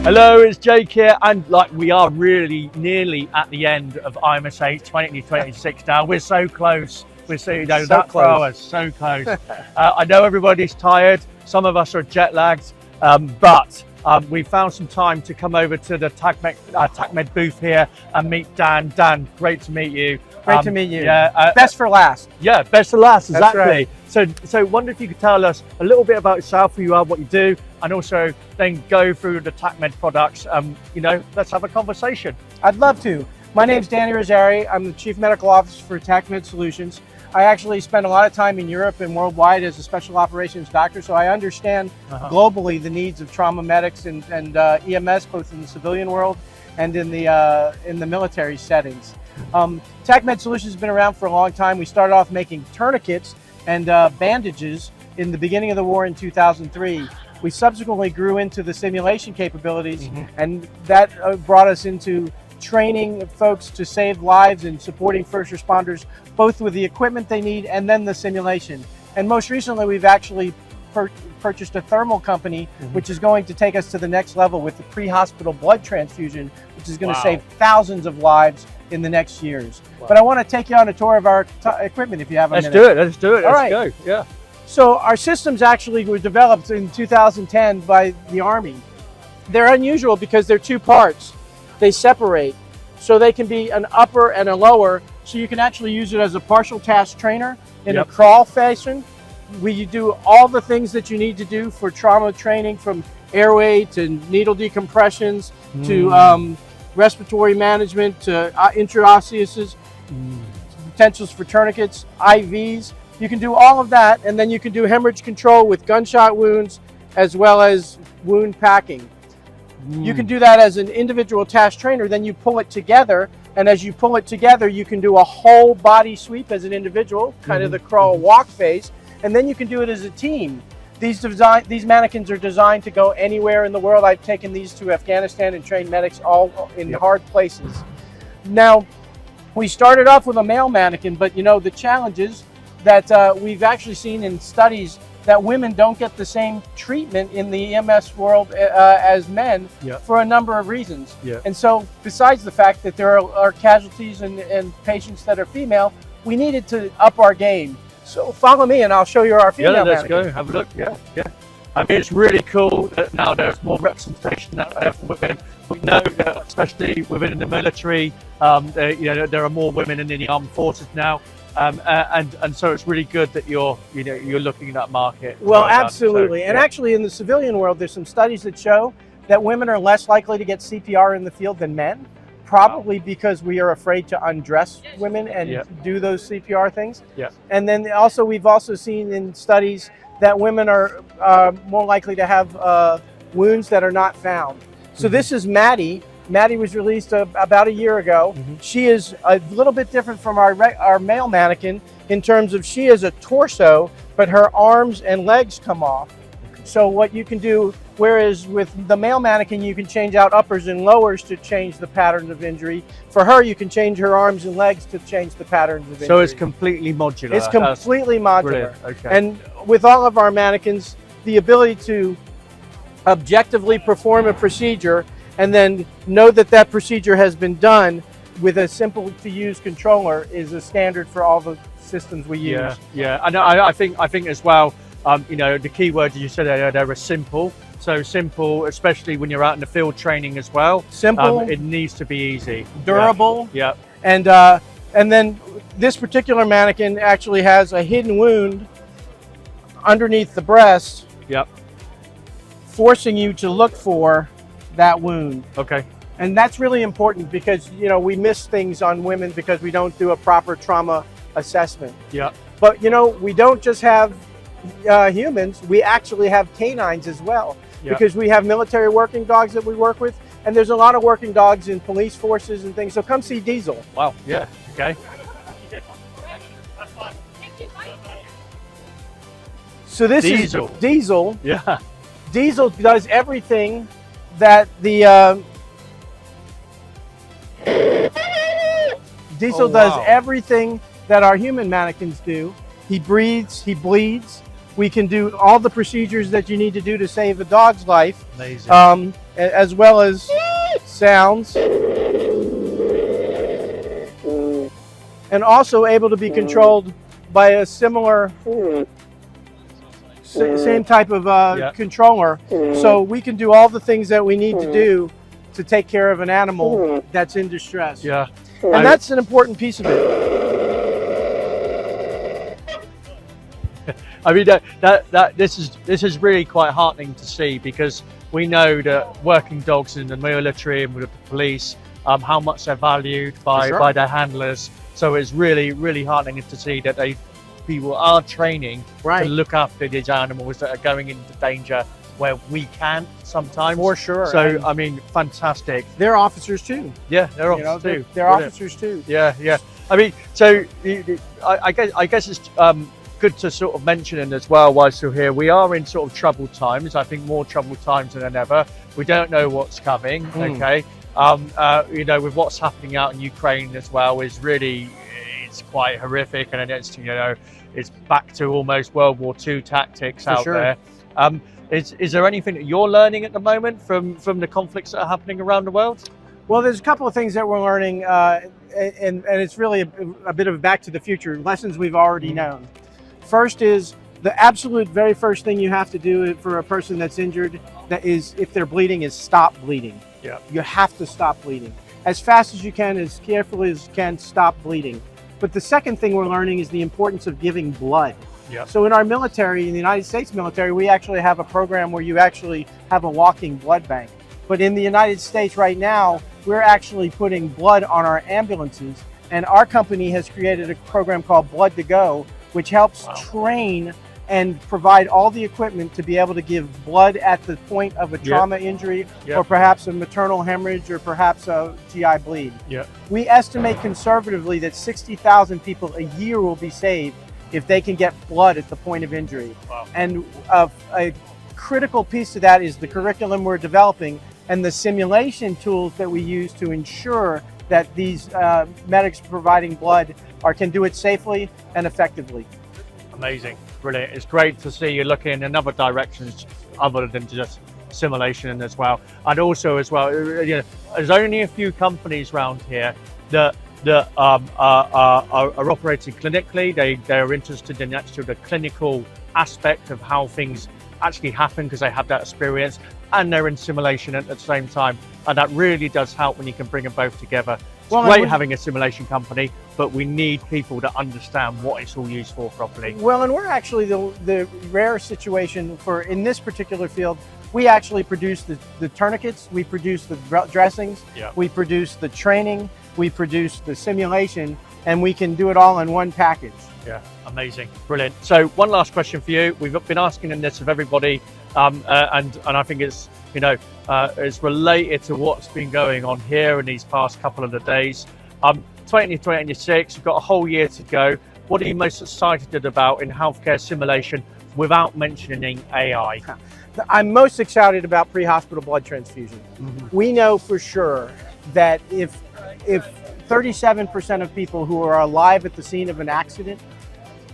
Hello, it's Jake here, and like we are really nearly at the end of IMSH 2026 now. We're so close. We're so that for hours, so close. I know everybody's tired. Some of us are jet lagged, but we found some time to come over to the Tacmed booth here and meet Dan. Dan, great to meet you. Great to meet you. Yeah, best for last. Yeah, best for last, exactly. That's right. So wonder if you could tell us a little bit about yourself, who you are, what you do, and also then go through the Tacmed products. Let's have a conversation. I'd love to. My name's Danny Rosari. I'm the Chief Medical Officer for Tacmed Solutions. I actually spend a lot of time in Europe and worldwide as a special operations doctor, so I understand globally the needs of trauma medics and EMS, both in the civilian world and in the military settings. Tacmed Solutions has been around for a long time. We started off making tourniquets and bandages in the beginning of the war in 2003. We subsequently grew into the simulation capabilities, and that brought us into training folks to save lives and supporting first responders, both with the equipment they need and then the simulation. And most recently, we've actually purchased a thermal company, which is going to take us to the next level with the pre-hospital blood transfusion, which is going to save thousands of lives in the next years. But I want to take you on a tour of our equipment if you have a minute. Let's do it. Let's go. Yeah. So our systems actually were developed in 2010 by the Army. They're unusual because they're two parts. They separate, so they can be an upper and a lower, so you can actually use it as a partial task trainer in a crawl fashion. We do all the things that you need to do for trauma training, from airway to needle decompressions to respiratory management to intraosseous potentials for tourniquets, IVs. You can do all of that, and then you can do hemorrhage control with gunshot wounds as well as wound packing. You can do that as an individual task trainer, then you pull it together, and as you pull it together, you can do a whole body sweep as an individual, kind of the crawl walk phase, and then you can do it as a team. These mannequins are designed to go anywhere in the world. I've taken these to Afghanistan and trained medics all in hard places. Now, we started off with a male mannequin, but the challenges that we've actually seen in studies that women don't get the same treatment in the EMS world as men for a number of reasons. And so besides the fact that there are casualties and patients that are female, we needed to up our game. So follow me and I'll show you our female let's mannequin. go, have a look. Yeah. I mean, it's really cool that now there's more representation out there for women. We know that especially within the military, there are more women in the armed forces now. And so it's really good that you're looking at that market. Well, absolutely. And actually in the civilian world, there's some studies that show that women are less likely to get CPR in the field than men, probably because we are afraid to undress women and do those CPR things. And then also we've also seen in studies that women are more likely to have wounds that are not found. So this is Maddie. Maddie was released about a year ago. She is a little bit different from our male mannequin in terms of she is a torso, but her arms and legs come off. So what you can do, whereas with the male mannequin, you can change out uppers and lowers to change the patterns of injury. For her, you can change her arms and legs to change the patterns of injury. So it's completely modular. It's completely modular. Okay. And with all of our mannequins, the ability to objectively perform a procedure and then know that that procedure has been done with a simple to use controller is a standard for all the systems we use. I think as well, the key words you said earlier, they were simple. So simple, especially when you're out in the field training as well. Simple. It needs to be easy. Durable. And then this particular mannequin actually has a hidden wound underneath the breast. Forcing you to look for that wound. Okay. And that's really important because we miss things on women because we don't do a proper trauma assessment. But we don't just have humans, we actually have canines as well, because we have military working dogs that we work with, and there's a lot of working dogs in police forces and things. So come see Diesel. Wow. Yeah. Okay. So this Diesel. is Diesel. Yeah. Diesel does everything that the Diesel does everything that our human mannequins do. He breathes, he bleeds, We can do all the procedures that you need to do to save a dog's life. Amazing. As well as sounds. And also able to be controlled by a similar same type of controller. So we can do all the things that we need to do to take care of an animal that's in distress. Yeah. And that's an important piece of it. I mean, this is really quite heartening to see, because we know that working dogs in the military and with the police, how much they're valued by their handlers. So it's really heartening to see that people are training to look after these animals that are going into danger where we can't sometimes. For sure. So I mean, fantastic. They're officers too. Yeah, they're officers too. They're officers too. Yeah. I mean, so I guess it's good to sort of mention it as well whilst you're here. We are in sort of troubled times. I think more troubled times than ever. We don't know what's coming. Okay. You know, with what's happening out in Ukraine as well is really, it's quite horrific, and it's, you know, it's back to almost World War II tactics out there. Is there anything that you're learning at the moment from the conflicts that are happening around the world? Well, there's a couple of things that we're learning, and it's really a bit of back to the future, lessons we've already known. First is the absolute very first thing you have to do for a person that's injured, that is, if they're bleeding, is stop bleeding. Yeah. You have to stop bleeding. As fast as you can, as carefully as you can, stop bleeding. But the second thing we're learning is the importance of giving blood. Yeah. So in our military, in the United States military, we actually have a program where you actually have a walking blood bank. But in the United States right now, we're actually putting blood on our ambulances. And our company has created a program called Blood to Go, which helps train and provide all the equipment to be able to give blood at the point of a trauma injury, or perhaps a maternal hemorrhage, or perhaps a GI bleed. We estimate conservatively that 60,000 people a year will be saved if they can get blood at the point of injury. And a critical piece to that is the curriculum we're developing and the simulation tools that we use to ensure that these medics providing blood can do it safely and effectively. Amazing, brilliant. It's great to see you looking in other directions other than just simulation as well. And also as well, you know, there's only a few companies around here that are operating clinically. They're interested in actually the clinical aspect of how things actually happen, because they have that experience, and they're in simulation at the same time. And that really does help when you can bring them both together. It's great having a simulation company, but we need people to understand what it's all used for properly. Well, and we're actually the rare situation for, in this particular field, we actually produce the tourniquets, we produce the dressings, we produce the training, we produce the simulation, and we can do it all in one package. Yeah, amazing, brilliant. So one last question for you. We've been asking this of everybody, and I think it's, you know, it's related to what's been going on here in these past couple of the days. 2026, we've got a whole year to go. What are you most excited about in healthcare simulation without mentioning AI? I'm most excited about pre-hospital blood transfusion. We know for sure that if 37% of people who are alive at the scene of an accident,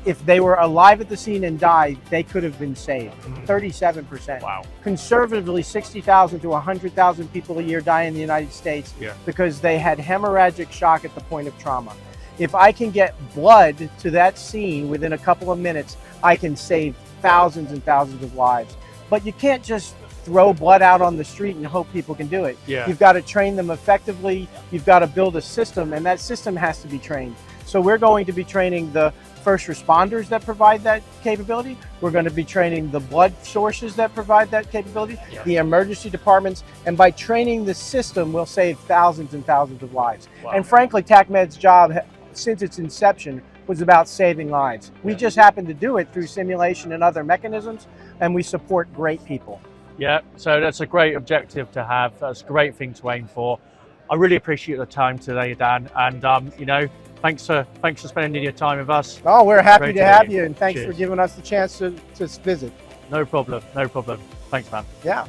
if they were alive at the scene and died, they could have been saved. 37%. Wow. Conservatively, 60,000 to 100,000 people a year die in the United States because they had hemorrhagic shock at the point of trauma. If I can get blood to that scene within a couple of minutes, I can save thousands and thousands of lives. But you can't just throw blood out on the street and hope people can do it. You've got to train them effectively. You've got to build a system, and that system has to be trained. So we're going to be training the first responders that provide that capability. We're going to be training the blood sources that provide that capability, the emergency departments, and by training the system, we'll save thousands and thousands of lives. And frankly, Tacmed's job since its inception was about saving lives. We just happen to do it through simulation and other mechanisms, and we support great people. Yeah, so that's a great objective to have. That's a great thing to aim for. I really appreciate the time today, Dan, and you know, thanks for spending your time with us. Oh, we're happy to have you, and thanks for giving us the chance to visit. No problem, no problem. Thanks, man. Yeah.